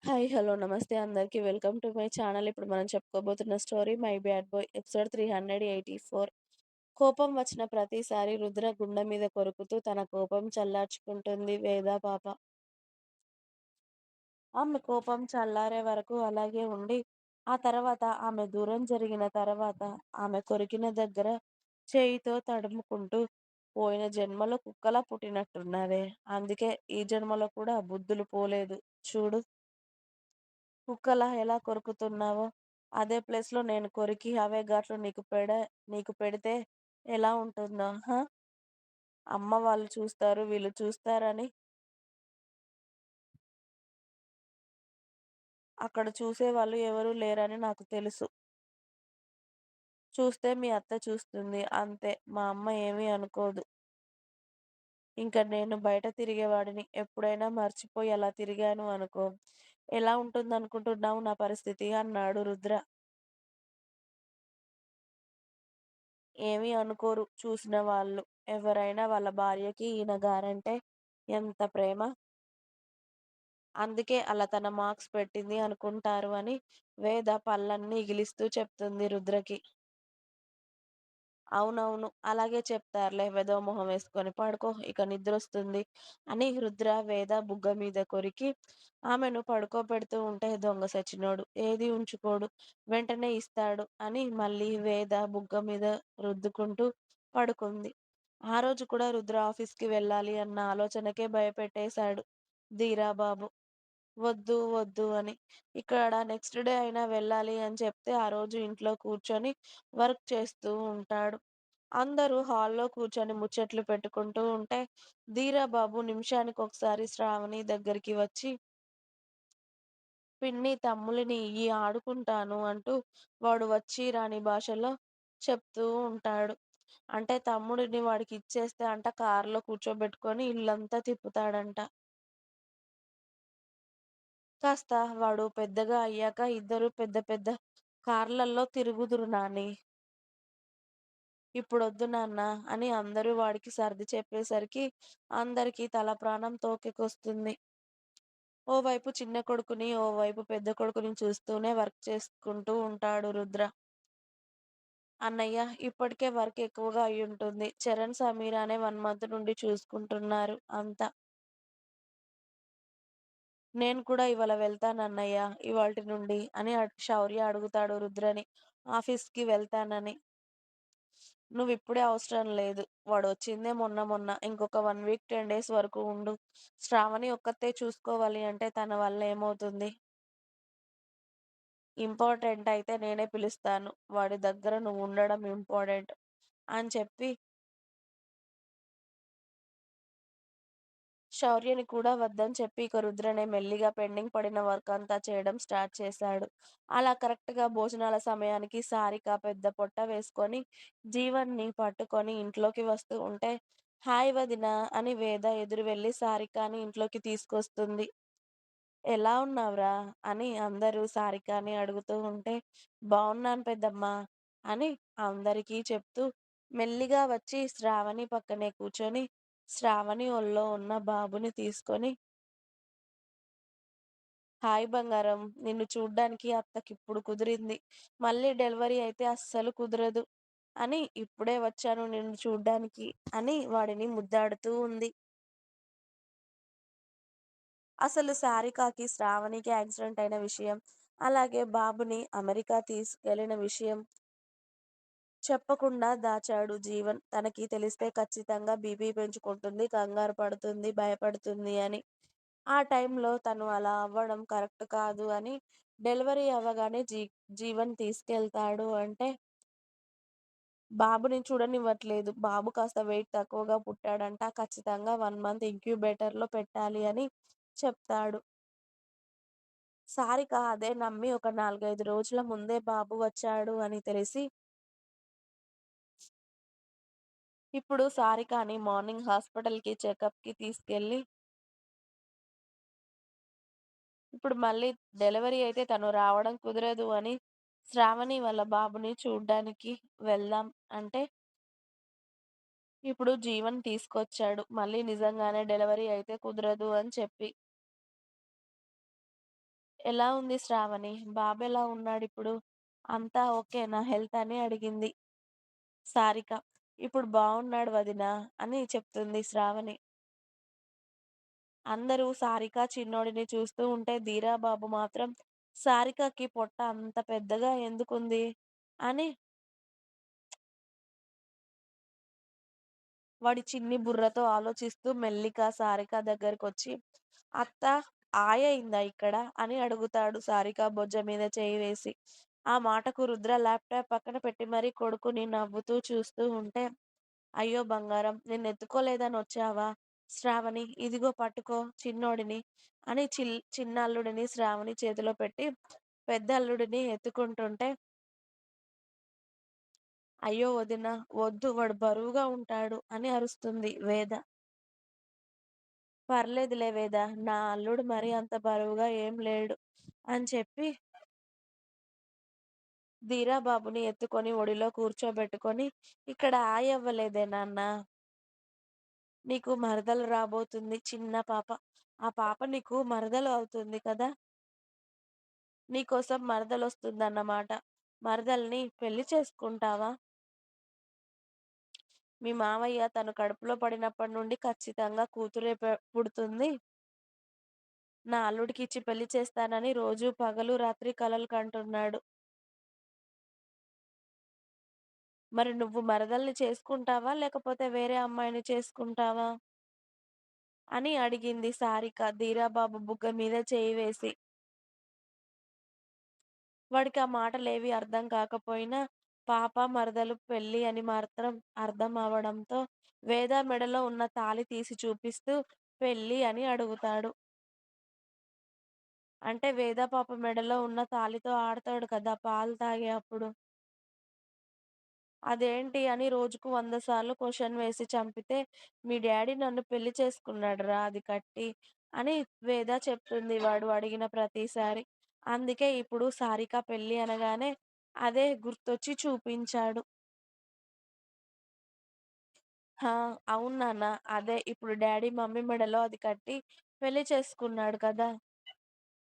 Hi. Hello. నమస్తే అందరికి. Welcome to my channel. ఇప్పుడు మనం చెప్పుకోబోతున్న story 'my bad boy' episode 384. కోపం వచ్చిన ప్రతిసారి రుద్ర గుండె మీద కొరుకుతూ తన కోపం చల్లార్చుకుంటుంది వేద పాప. ఆమె కోపం చల్లారే వరకు అలాగే ఉండి, ఆ తర్వాత ఆమె దూరం జరిగిన తర్వాత ఆమె కొరికిన దగ్గర చేయితో తడుముకుంటూ, పోయిన జన్మలో కుక్కలా పుట్టినట్టున్నావే, అందుకే ఈ జన్మలో కూడా బుద్ధులు పోలేదు చూడు, కుక్కలా ఎలా కొరుకుతున్నావో, అదే ప్లేస్‌లో నేను కొరికి అవే ఘాట్లు నీకు పెడితే ఎలా ఉంటుందో అమ్మ వాళ్ళు చూస్తారు, వీళ్ళు చూస్తారని అక్కడ చూసేవాళ్ళు ఎవరూ లేరని నాకు తెలుసు. చూస్తే మీ అత్త చూస్తుంది. అంతే. మా అమ్మ ఏమీ అనుకోదు. ఇంక నేను బయట తిరిగేవాడిని. ఎప్పుడైనా మర్చిపోయి అలా తిరిగాను అనుకో, ఎలా ఉంటుందనుకుంటున్నావు నా పరిస్థితి అన్నాడు రుద్ర. ఏమీ అనుకోరు చూసిన వాళ్ళు. ఎవరైనా వాళ్ళ భార్యకి ఈయన గారంటే ఎంత ప్రేమ. అందుకే అలా తన మార్క్స్ పెట్టింది అనుకుంటారు అని వేద పళ్ళన్నీ ఇగిలిస్తూ చెప్తుంది రుద్రకి. అవునవును. అలాగే చెప్తారులే వెధవ మొహం వేసుకొని. పడుకో ఇక నిద్రొస్తుంది అని రుద్ర వేద బుగ్గ మీద కొరికి ఆమెను పడుకోబెడుతూ ఉంటే దొంగ సచ్చినోడు. ఏది ఉంచుకోడు. వెంటనే ఇస్తాడు అని మళ్ళీ వేద బుగ్గ మీద రుద్దుకుంటూ పడుకుంది. ఆ రోజు కూడా రుద్ర ఆఫీస్‌కి వెళ్ళాలి అన్న ఆలోచనకే భయపెట్టేశాడు ధీరా బాబు. వద్దు, వద్దు అని. ఇక్కడ నెక్స్ట్ డే అయినా వెళ్ళాలి అని చెప్తే, ఆ రోజు ఇంట్లో కూర్చొని వర్క్ చేస్తూ ఉంటాడు. అందరూ హాల్‌లో కూర్చొని ముచ్చట్లు పెట్టుకుంటూ ఉంటే, ధీరాబాబు నిమిషానికొకసారి శ్రావణి దగ్గరికి వచ్చి, "పిన్ని తమ్ములిని ఇయ్యి ఆడుకుంటాను" అంటూ వాడు వచ్చీ రాని భాషలో చెప్తూ ఉంటాడు. అంటే తమ్ముడిని వాడికిచ్చేస్తే అంట కారులో కూర్చోబెట్టుకొని ఇల్లంతా తిప్పుతాడంట. కాస్త వాడు పెద్దగా అయ్యాక ఇద్దరూ పెద్ద పెద్ద కార్‌లల్లో తిరుగుదురు నాని. ఇప్పుడొద్దు నాన్న అని అందరూ వాడికి సర్ది చెప్పేసరికి అందరికీ తల ప్రాణం తోకెకొస్తుంది. ఓవైపు చిన్న కొడుకుని, ఓవైపు పెద్ద కొడుకుని చూస్తూనే వర్క్ చేసుకుంటూ ఉంటాడు రుద్ర. అన్నయ్య ఇప్పటికే వర్క్ ఎక్కువగా అయ్యుంటుంది. చరణ్, సమీరానే 1 మంత్ నుండి చూసుకుంటున్నారు అంతా. నేను కూడా ఇవాళ వెళ్తానన్నయ్య ఇవాల్టి నుండి అని శౌర్య అడుగుతాడు రుద్రని. ఆఫీస్‌కి వెళ్తానని. నువ్విప్పుడే అవసరం లేదు. వాడొచ్చిందే మొన్న మొన్న. ఇంకొక 1 వీక్ 10 డేస్ వరకు ఉండు. శ్రావణి ఒక్కతే చూసుకోవాలి అంటే తన వల్ల ఏమవుతుంది? ఇంపార్టెంట్ అయితే నేనే పిలుస్తాను. వాడి దగ్గర నువ్వుండడం ఇంపార్టెంట్ అని చెప్పి శౌర్యని కూడా వద్దని చెప్పి ఇక రుద్రనే మెల్లిగా పెండింగ్ పడిన వర్క్ అంతా చేయడం స్టార్ట్ చేశాడు. అలా కరెక్ట్‌గా భోజనాల సమయానికి సారిక పెద్ద పొట్ట వేసుకొని జీవన్‌ని పట్టుకొని ఇంట్లోకి వస్తూ ఉంటే, హాయ్ వదినా అని వేద ఎదురు వెళ్లి సారికని ఇంట్లోకి తీసుకొస్తుంది. ఎలా ఉన్నావురా? అని అందరూ సారికని అడుగుతూ ఉంటే, బావున్నాను పెద్దమ్మా అని అందరికీ చెప్తూ మెల్లిగా వచ్చి శ్రావణి పక్కనే కూర్చొని, శ్రావణి ఒళ్ళో ఉన్న బాబుని తీసుకొని, హాయ్ బంగారం నిన్ను చూడ్డానికి అత్తకిప్పుడు కుదిరింది. మళ్ళీ డెలివరీ అయితే అస్సలు కుదరదు అని ఇప్పుడే వచ్చాను నిన్ను చూడ్డానికి అని వాడిని ముద్దాడుతూ ఉంది. అసలు సారికకి, శ్రావణికి యాక్సిడెంట్ అయిన విషయం, అలాగే బాబుని అమెరికా తీసుకెళ్ళిన విషయం చెప్పకుండా దాచాడు జీవన్. తనకి తెలిస్తే ఖచ్చితంగా బీపీ పెంచుకుంటుంది, కంగారు పడుతుంది, భయపడుతుంది అని. ఆ టైంలో తను అలా అవ్వడం కరెక్ట్ కాదు అని డెలివరీ అవ్వగానే జీవన్ తీసుకెళ్తాడు అంటే, బాబుని చూడనివ్వట్లేదు. బాబు కాస్త వెయిట్ తక్కువగా పుట్టాడంట. ఖచ్చితంగా 1 మంత్ ఇంక్యుబేటర్‌లో పెట్టాలి అని చెప్తాడు. సారిక అదే నమ్మి ఒక 4, 5 రోజుల ముందే బాబు వచ్చాడు అని తెలిసి, ఇప్పుడు సారికని మార్నింగ్ హాస్పిటల్‌కి చెకప్‌కి తీసుకెళ్ళి, ఇప్పుడు మళ్ళీ డెలివరీ అయితే తను రావడం కుదరదు అని శ్రావణి వాళ్ళ బాబుని చూడ్డానికి వెళ్దాం అంటే, ఇప్పుడు జీవన్ తీసుకొచ్చాడు. మళ్ళీ నిజంగానే డెలివరీ అయితే కుదరదు అని చెప్పి. ఎలా ఉంది శ్రావణి? బాబెలా ఉన్నాడిప్పుడు? అంతా ఓకేనా హెల్త్ అని అడిగింది సారిక. ఇప్పుడు బావున్నాడు వదినా అని చెప్తుంది శ్రావణి. అందరూ సారిక చిన్నోడిని చూస్తూ ఉంటే ధీరా బాబు మాత్రం సారికకి పొట్ట అంత పెద్దగా ఎందుకుంది అని వాడి చిన్ని బుర్రతో ఆలోచిస్తూ మెల్లిగా సారిక దగ్గరకొచ్చి, "అత్త ఆయయిందా ఇక్కడ?" అని అడుగుతాడు సారిక బొజ్జ మీద చేయి వేసి. ఆ మాటకు రుద్ర ల్యాప్‌టాప్ పక్కన పెట్టి మరీ కొడుకుని నవ్వుతూ చూస్తూ ఉంటే, "అయ్యో బంగారం నిన్నెత్తుకోలేదనొచ్చావా? శ్రావణి ఇదిగో పట్టుకో చిన్నోడిని" అని చిన్న అల్లుడిని శ్రావణి చేతిలో పెట్టి, పెద్ద అల్లుడిని ఎత్తుకుంటుంటే, "అయ్యో వదిన వద్దు వాడు బరువుగా ఉంటాడు" అని అరుస్తుంది వేద. "పర్లేదులే వేద నా అల్లుడు మరీ అంత బరువుగా ఏం లేడు" అని చెప్పి ధీరా బాబుని ఎత్తుకొని ఒడిలో కూర్చోబెట్టుకొని, "ఇక్కడ ఆయవ్వలేదే నాన్న, నీకు మరదలు రాబోతుంది చిన్న పాప. ఆ పాప నీకు మరదలు అవుతుంది కదా! నీకోసం మరదలొస్తుందన్నమాట. మరదల్ని పెళ్లి చేసుకుంటావా? మీ మావయ్య తను కడుపులో పడినప్పటి నుండి ఖచ్చితంగా కూతురే పుడుతుంది. నా అల్లుడికిచ్చి పెళ్లి చేస్తానని రోజు పగలు రాత్రి కలలు కంటున్నాడు. మరి నువ్వు మరదల్ని చేసుకుంటావా? లేకపోతే వేరే అమ్మాయిని చేసుకుంటావా?" అని అడిగింది సారిక ధీరాబాబు బుగ్గ మీద చేయి వేసి. వాడికి ఆ మాటలేవి అర్థం కాకపోయినా, పాప, మరదలు పెళ్లి అని మాత్రం అర్థం అవ్వడంతో, వేద మెడలో ఉన్న తాళి తీసి చూపిస్తూ, పెళ్లి అని అడుగుతాడు. అంటే వేద పాప మెడలో ఉన్న తాళితో ఆడతాడు కదా! పాలు తాగే అప్పుడు. అదేంటి అని రోజుకు 100 సార్లు క్వెషన్ వేసి చంపితే, మీ డ్యాడీ నన్ను పెళ్లి చేసుకున్నాడురా అది కట్టి, అని వేద చెప్తుంది వాడు అడిగిన ప్రతిసారి. అందుకే ఇప్పుడు సారిక పెళ్లి అనగానే అదే గుర్తొచ్చి చూపించాడు. ఆ! అవును నాన్న. అదే ఇప్పుడు డ్యాడీ మమ్మీ మెడలో అది కట్టి పెళ్లి చేసుకున్నాడు కదా!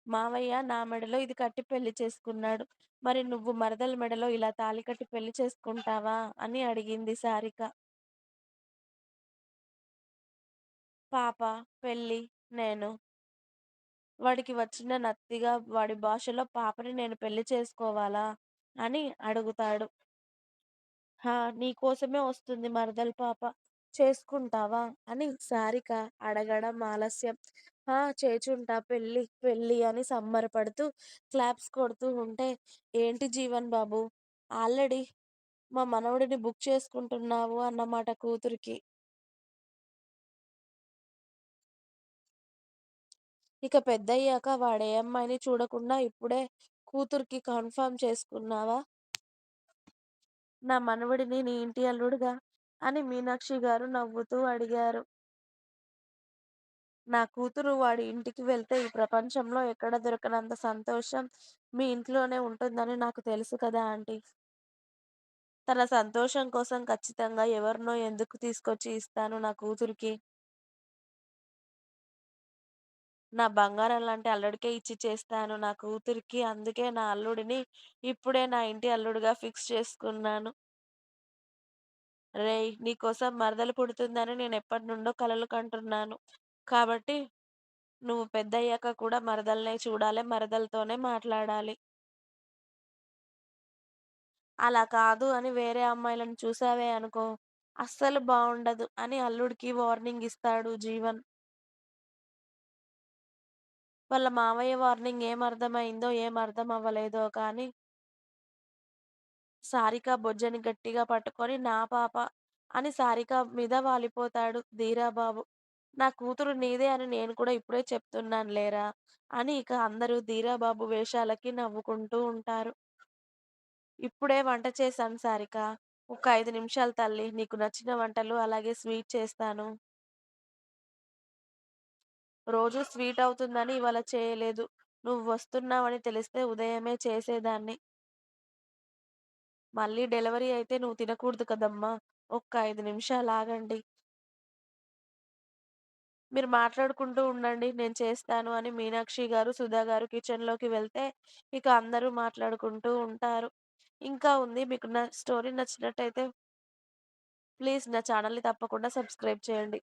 మావయ్య నా మెడలో ఇది కట్టి పెళ్లి చేసుకున్నాడు. మరి నువ్వు మరదల మెడలో ఇలా తాళి కట్టి పెళ్లి చేసుకుంటావా? అని అడిగింది సారిక. పాప, పెళ్లి, నేను. వాడికి వచ్చిన నత్తిగా వాడి భాషలో పాపని నేను పెళ్లి చేసుకోవాలా? అని అడుగుతాడు. "హా! నీకోసమే వస్తుంది మరదలు పాప. చేసుకుంటావా?" అని సారిక అడగడం ఆలస్యం. "ఆ! చేసుంటా పెళ్లి, పెళ్లి" అని సంబరపడుతూ క్లాప్స్ కొడుతూ ఉంటే, "ఏంటి జీవన్ బాబు ఆల్రెడీ మా మనవడిని బుక్ చేసుకుంటున్నావు" అన్నమాట కూతురికి. "ఇక పెద్దయ్యాక వాడే అమ్మాయిని చూడకుండా ఇప్పుడే కూతురికి కన్ఫర్మ్ చేసుకున్నావా? నా మనవడిని నీ ఇంటి అల్లుడుగా" అని మీనాక్షి గారు నవ్వుతూ అడిగారు. నా కూతురు వాడి ఇంటికి వెళ్తే ఈ ప్రపంచంలో ఎక్కడ దొరకనంత సంతోషం మీ ఇంట్లోనే ఉంటుందని నాకు తెలుసు కదా ఆంటీ. తన సంతోషం కోసం ఖచ్చితంగా ఎవరినో ఎందుకు తీసుకొచ్చి ఇస్తాను నా కూతురికి. నా బంగారం లాంటి అల్లుడికే ఇచ్చి చేస్తాను నా కూతురికి. అందుకే నా అల్లుడిని ఇప్పుడే నా ఇంటి అల్లుడుగా ఫిక్స్ చేసుకున్నాను. రేయ్! నీకోసం మరదలు పుడుతుందని నేనెప్పటినుండో కలలు కంటున్నాను. కాబట్టి నువ్వు పెద్దయ్యాక కూడా మరదల్నే చూడాలె, మరదలతోనే మాట్లాడాలి. అలా కాదు అని వేరే అమ్మాయిలను చూసావే అనుకో, అస్సలు బావుండదు అని అల్లుడికి వార్నింగ్ ఇస్తాడు జీవన్. వాళ్ళ మావయ్య వార్నింగ్ ఏం అర్థమైందో, ఏం అర్థం అవ్వలేదో కానీ, సారిక బొజ్జని గట్టిగా పట్టుకొని నా పాప అని సారిక మీద వాలిపోతాడు ధీరాబాబు. నా కూతురు నీదే అని నేను కూడా ఇప్పుడే చెప్తున్నాను లేరా! అని ఇక అందరూ ధీరాబాబు వేషాలకి నవ్వుకుంటూ ఉంటారు. ఇప్పుడే వంట చేశాను సారిక. ఒక 5 నిమిషాలు తల్లి. నీకు నచ్చిన వంటలు అలాగే స్వీట్ చేస్తాను. రోజూ స్వీట్ అవుతుందని ఇవాళ చేయలేదు. నువ్వు వస్తున్నావని తెలిస్తే ఉదయమే చేసేదాన్ని. మళ్ళీ డెలివరీ అయితే నువ్వు తినకూడదు కదమ్మా! ఒక్క 5 నిమిషాలాగండి. మీరు మాట్లాడుకుంటూ ఉండండి. నేను చేస్తాను అని మీనాక్షి గారు, సుధా గారు కిచెన్‌లోకి వెళ్తే, ఇక అందరూ మాట్లాడుకుంటూ ఉంటారు. ఇంకా ఉంది. మీకు నా స్టోరీ నచ్చినట్టయితే ప్లీజ్ నా ఛానెల్‌ని తప్పకుండా సబ్స్క్రైబ్ చేయండి.